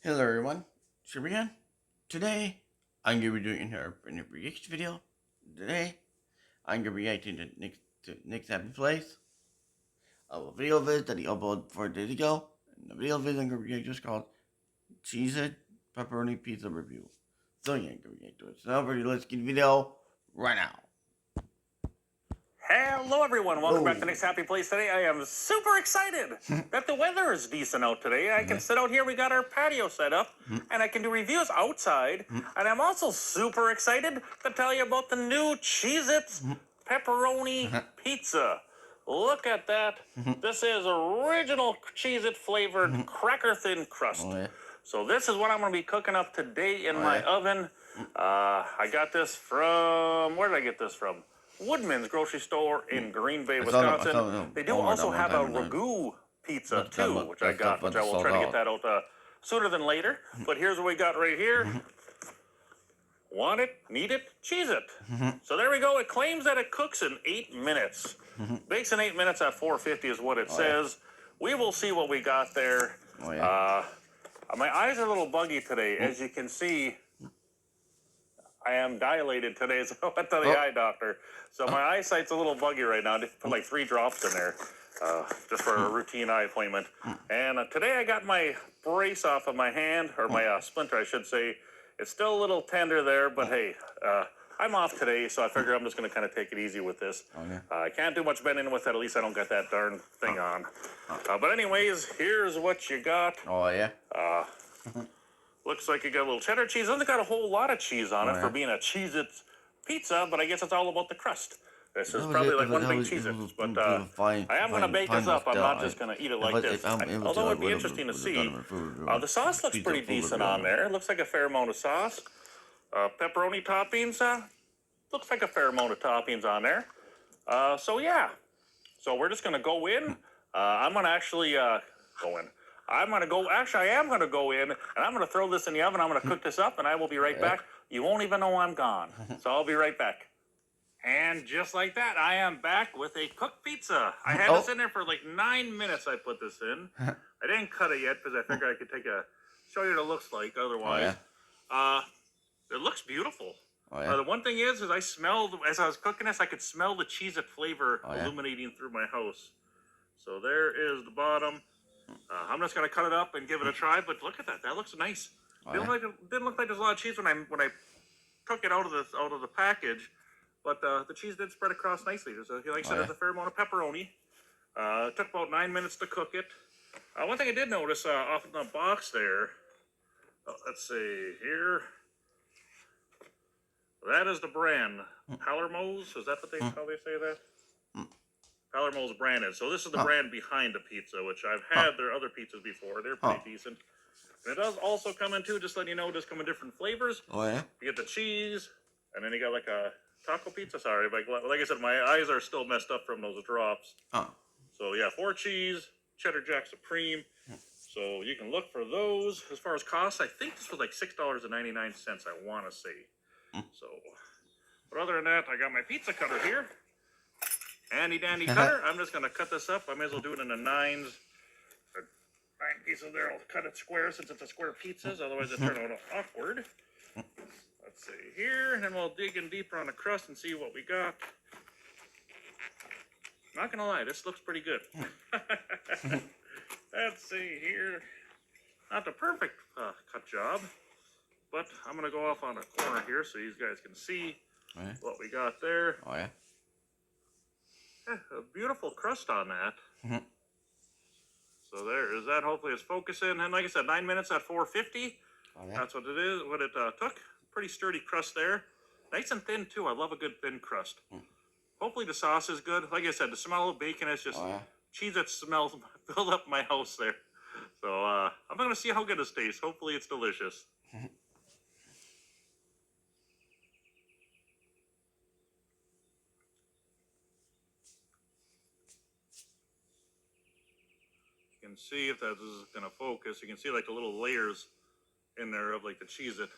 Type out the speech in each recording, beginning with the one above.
Hello everyone, Shibrian. Today, I'm going to be doing a reaction video. Today, I'm going to be reacting to Nick's Happy Place of a video vid that he uploaded 4 days ago. And the video vid I'm going to react to is called Cheez Pepperoni Pizza Review. So yeah, I'm going to react to it. So now let's get the video right now. Hello everyone, welcome back to Nick's Happy Place. Today I am super excited that the weather is decent out today. I can sit out here, we got our patio set up, and I can do reviews outside. And I'm also super excited to tell you about the new Cheez-Its Pepperoni Pizza. Look at that. This is original Cheez-It flavored cracker thin crust. So this is what I'm going to be cooking up today in my oven. I got this from, where did I get this from? Woodman's grocery store in Green Bay, Wisconsin. They do also have a ragu pizza too, which I got, which I will try to get that out sooner than later. But here's what we got right here. Want it, need it, cheese it. So there we go. It claims that it cooks in 8 minutes. Bakes in 8 minutes at 450 is what it says. We will see what we got there. My eyes are a little buggy today, as you can see. I am dilated today, so I went to the eye doctor. So my eyesight's a little buggy right now. I just put like 3 drops in there, just for a routine eye appointment. And today I got my brace off of my hand, or my splinter, I should say. It's still a little tender there, but hey, I'm off today, so I figure I'm just going to kind of take it easy with this. I can't do much bending with it. At least I don't get that darn thing on. But anyways, here's what you got. Looks like you got a little cheddar cheese. Doesn't got a whole lot of cheese on it for being a Cheez-Its pizza, but I guess it's all about the crust. This is probably like one big Cheez-Its, but I am going to bake this up. I'm not just going to eat it like this. Although it'd be interesting to see. The sauce looks pretty decent on there. It looks like a fair amount of sauce. Pepperoni toppings, looks like a fair amount of toppings on there. So yeah. So we're just going to go in. I'm going to actually go in. I am going to go in, and I'm going to throw this in the oven. I'm going to cook this up, and I will be right back. You won't even know I'm gone. So I'll be right back. And just like that, I am back with a cooked pizza. I had this in there for like 9 minutes. I put this in. I didn't cut it yet because I figured I could show you what it looks like otherwise. It looks beautiful. The one thing is I smelled, as I was cooking this, I could smell the Cheez-It flavor illuminating through my house. So there is the bottom. I'm just gonna cut it up and give it a try, but look at that. That looks nice. Didn't look like there's a lot of cheese when I took it out of the package, but the cheese did spread across nicely. Like I said, there's a fair amount of pepperoni. It took about 9 minutes to cook it. One thing I did notice off in the box there. Let's see here. That is the brand Palermo's. Is that how they say that? Palermo's branded. So this is the brand behind the pizza, which I've had their other pizzas before. They're pretty decent. And it does also come in too, just letting you know, it does come in different flavors. You get the cheese, and then you got like a taco pizza. Sorry, like I said, my eyes are still messed up from those drops. So yeah, 4 cheese, cheddar jack supreme. So you can look for those. As far as cost, I think this was like $6.99, I want to say. So, but other than that, I got my pizza cutter here. Handy dandy cutter. I'm just going to cut this up. I may as well do it in the 9s. 9 pieces there. I'll cut it square since it's a square pizzas. Otherwise it turn out awkward. Let's see here. And then we'll dig in deeper on the crust and see what we got. Not going to lie. This looks pretty good. Let's see here. Not the perfect cut job. But I'm going to go off on a corner here so you guys can see what we got there. A beautiful crust on that. So there is that. Hopefully it's focusing. And like I said, 9 minutes at 450. That's what it is. What it took. Pretty sturdy crust there. Nice and thin too. I love a good thin crust. Hopefully the sauce is good. Like I said, the smell of bacon is just cheese that smells filled up my house there. So I'm going to see how good it tastes. Hopefully it's delicious. You can see if that is going to focus. You can see like the little layers in there of like the Cheez-It.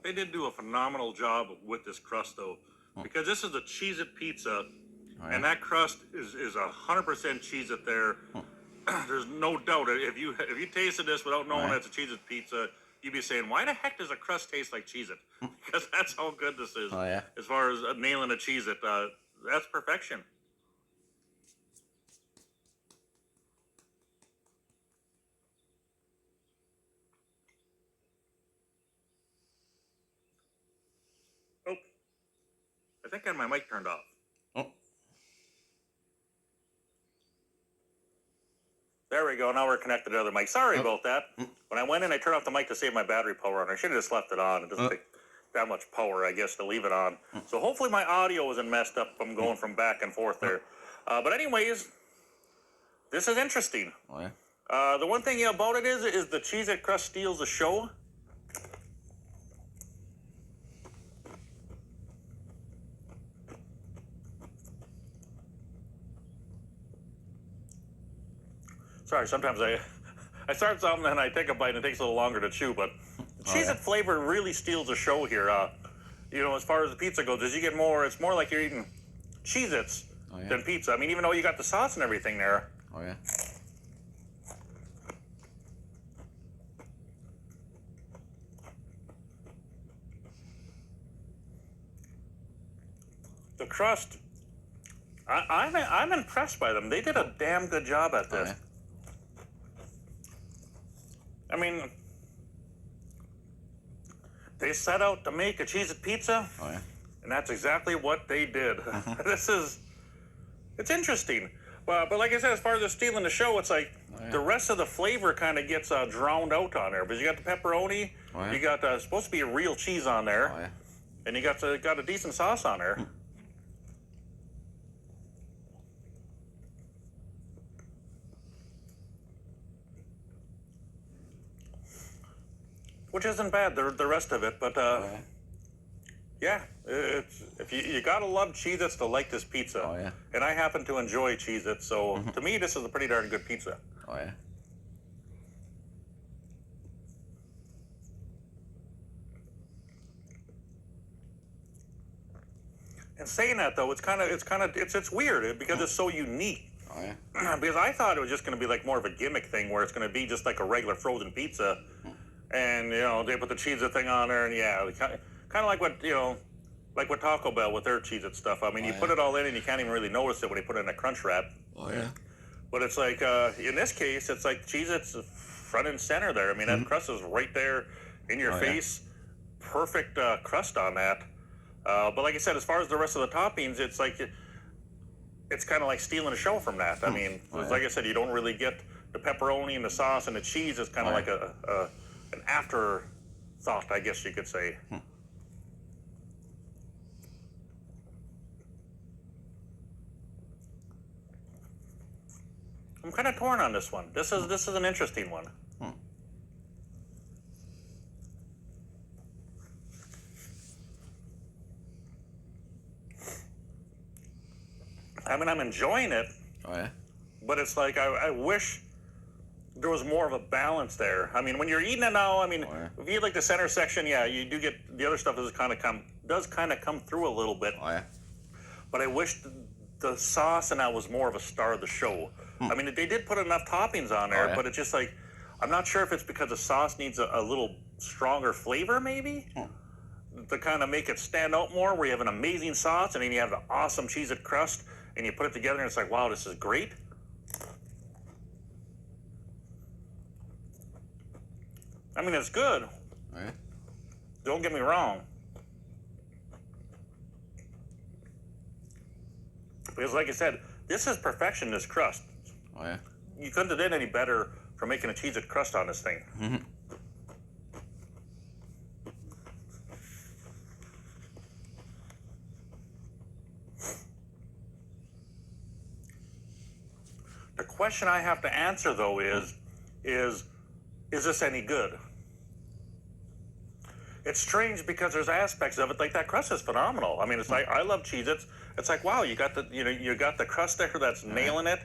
They did do a phenomenal job with this crust, though, because this is a Cheez-It pizza, and that crust is 100% Cheez-It there. There's no doubt. If you tasted this without knowing it's a Cheez-It pizza, you'd be saying, why the heck does a crust taste like Cheez-It? Because that's how good this is. Oh, yeah. As far as nailing a Cheez-It, that's perfection. Oh, I think I had my mic turned off. Oh. There we go. Now we're connected to the other mic. Sorry about that. When I went in, I turned off the mic to save my battery power on. I should have just left it on. It doesn't take that much power, I guess, to leave it on. So hopefully my audio isn't messed up from going from back and forth there. But anyways, this is interesting. Oh, yeah. The one thing about it is the Cheez-It crust steals the show. Sorry, sometimes I start something and I take a bite and it takes a little longer to chew, but the Cheez-It flavor really steals the show here. You know, as far as the pizza goes, as you get more, it's more like you're eating Cheez-Its than pizza. I mean, even though you got the sauce and everything there. Oh, yeah. The crust, I'm impressed by them. They did a damn good job at this. Oh, yeah. I mean, they set out to make a Cheez-It pizza, and that's exactly what they did. It's interesting. But like I said, as far as the stealing the show, it's like the rest of the flavor kind of gets drowned out on there. Because you got the pepperoni, you got supposed to be a real cheese on there, and you got a decent sauce on there. Which isn't bad, the rest of it, but yeah, if you gotta love Cheez-Its to like this pizza. Oh, yeah. And I happen to enjoy Cheez-Its, so to me this is a pretty darn good pizza. Oh, yeah. And saying that though, it's weird because it's so unique. Oh, yeah. Because I thought it was just gonna be like more of a gimmick thing where it's gonna be just like a regular frozen pizza. And, you know, they put the Cheez-It thing on there, and yeah, kind of like what, you know, like with Taco Bell with their Cheez-It stuff. I mean, you put it all in and you can't even really notice it when you put it in a crunch wrap. Oh, yeah. But it's like, in this case, it's like Cheez-It's front and center there. I mean, that crust is right there in your face. Perfect crust on that. But like I said, as far as the rest of the toppings, it's like, it's kind of like stealing a show from that. I mean, like I said, you don't really get the pepperoni and the sauce and the cheese. It's kind of like an afterthought, I guess you could say. I'm kind of torn on this one. This is an interesting one. I mean, I'm enjoying it. Oh, yeah. But it's like I wish there was more of a balance there. I mean, when you're eating it now, I mean, if you eat like the center section, yeah, you do get the other stuff does kind of come through a little bit. Oh, yeah. But I wish the sauce and that was more of a star of the show. I mean, they did put enough toppings on there, but it's just like I'm not sure if it's because the sauce needs a little stronger flavor, maybe, to kind of make it stand out more. Where you have an amazing sauce and then you have the awesome Cheez-It crust, and you put it together, and it's like, wow, this is great. I mean, it's good. Oh, yeah. Don't get me wrong. Because like I said, this is perfection, this crust. Oh, yeah. You couldn't have done any better for making a Cheez-It crust on this thing. The question I have to answer, though, is this any good? It's strange because there's aspects of it, like that crust is phenomenal. I mean, it's like, I love Cheez-Its. It's like, wow, you got the crust there that's nailing it.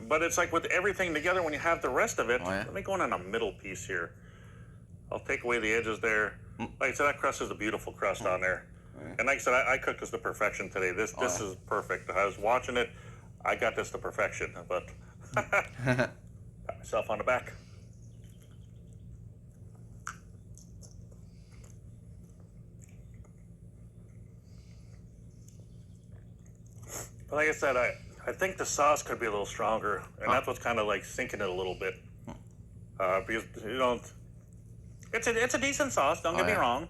But it's like with everything together, when you have the rest of it, let me go in on a middle piece here. I'll take away the edges there. Like I said, that crust is a beautiful crust on there. And like I said, I cooked this to perfection today. This is perfect. I was watching it. I got this to perfection, but pat myself on the back. But like I said, I think the sauce could be a little stronger, and that's what's kind of like sinking it a little bit. Because you know, it's a decent sauce. Don't get me wrong.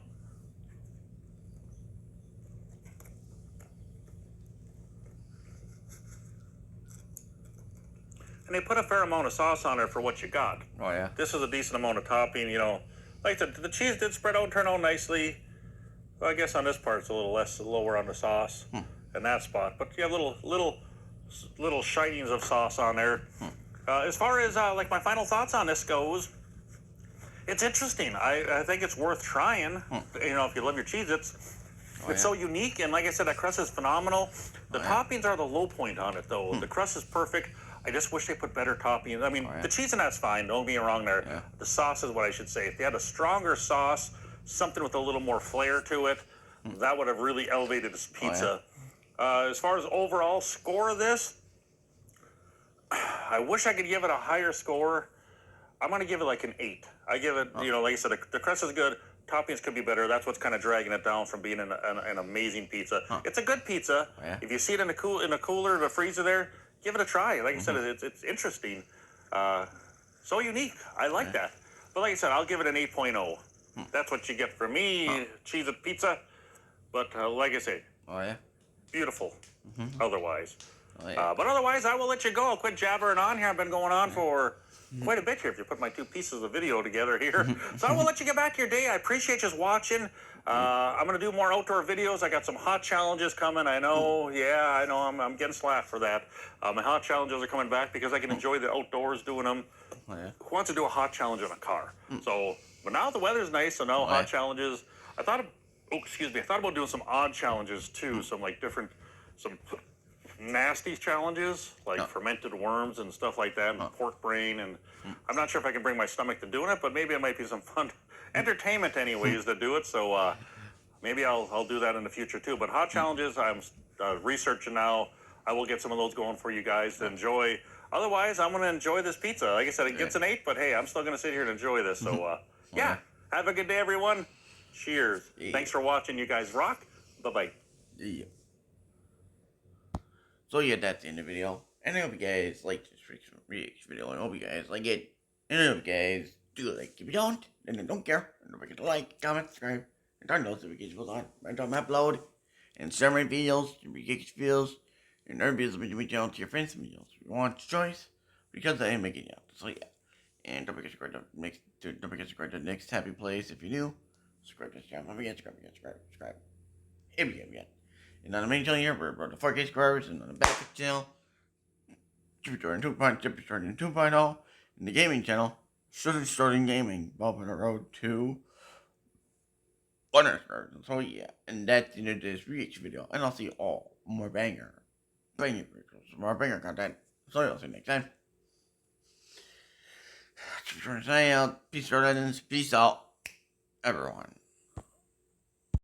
And they put a fair amount of sauce on there for what you got. Oh yeah. This is a decent amount of topping. You know, like the cheese did spread out and turn out nicely. Well, I guess on this part it's a little lower on the sauce in that spot, but you have little shinings of sauce on there. As far as like my final thoughts on this goes, it's interesting. I think it's worth trying. You know, if you love your cheese, it's so unique, and like I said, that crust is phenomenal. The toppings are the low point on it, though. The crust is perfect. I just wish they put better toppings. I mean, the cheese and that's fine. Don't get me wrong there. The sauce is what I should say. If they had a stronger sauce, something with a little more flair to it, that would have really elevated this pizza. As far as overall score of this, I wish I could give it a higher score. I'm going to give it like an 8. I give it, you know, like I said, the crust is good. Toppings could be better. That's what's kind of dragging it down from being an amazing pizza. It's a good pizza. If you see it in the cooler, the freezer there, give it a try. Like I said, it's interesting. So unique. I like that. But like I said, I'll give it an 8.0. That's what you get from me, cheese and pizza. But like I say, beautiful. Otherwise. But otherwise, I will let you go. I'll quit jabbering on here. I've been going on for quite a bit here if you put my 2 pieces of video together here. So I will let you get back to your day. I appreciate you watching. I'm going to do more outdoor videos. I got some hot challenges coming. I know. Yeah, I know. I'm getting slapped for that. My hot challenges are coming back because I can enjoy the outdoors doing them. Who wants to do a hot challenge in a car? So, but now the weather's nice, so no hot challenges. I thought about doing some odd challenges too. Some like different, some nasty challenges like fermented worms and stuff like that, and pork brain. And I'm not sure if I can bring my stomach to doing it, but maybe it might be some fun entertainment anyways to do it. So maybe I'll do that in the future too. But hot challenges, I'm researching now. I will get some of those going for you guys to enjoy. Otherwise, I'm going to enjoy this pizza. Like I said, it gets an 8, but hey, I'm still going to sit here and enjoy this. So yeah, have a good day, everyone. Cheers. Thanks for watching. You guys rock. Bye-bye. Yeah. So yeah, that's the end of the video. And I hope you guys like this reaction video. And I hope you guys like it. And I hope you guys do like. If you don't, then I don't care. And don't forget to like, comment, subscribe, and turn those notifications on. Right time I upload. And summary videos, reaction videos, and other videos will be down to your friends and videos. If you want choice, because I am making it out. So yeah. And don't forget to subscribe to the next happy place if you're new. Subscribe to the channel. Don't forget to subscribe. If you haven't. And on the main channel here, we're about the 4K subscribers, and on the back channel, Jupiter 2.0, and the gaming channel, starting gaming, both on the road to 100 subscribers. So yeah, and that's the end of this reaction video, and I'll see you all more banger content. So I'll see you next time. Sign out. Peace out, everyone.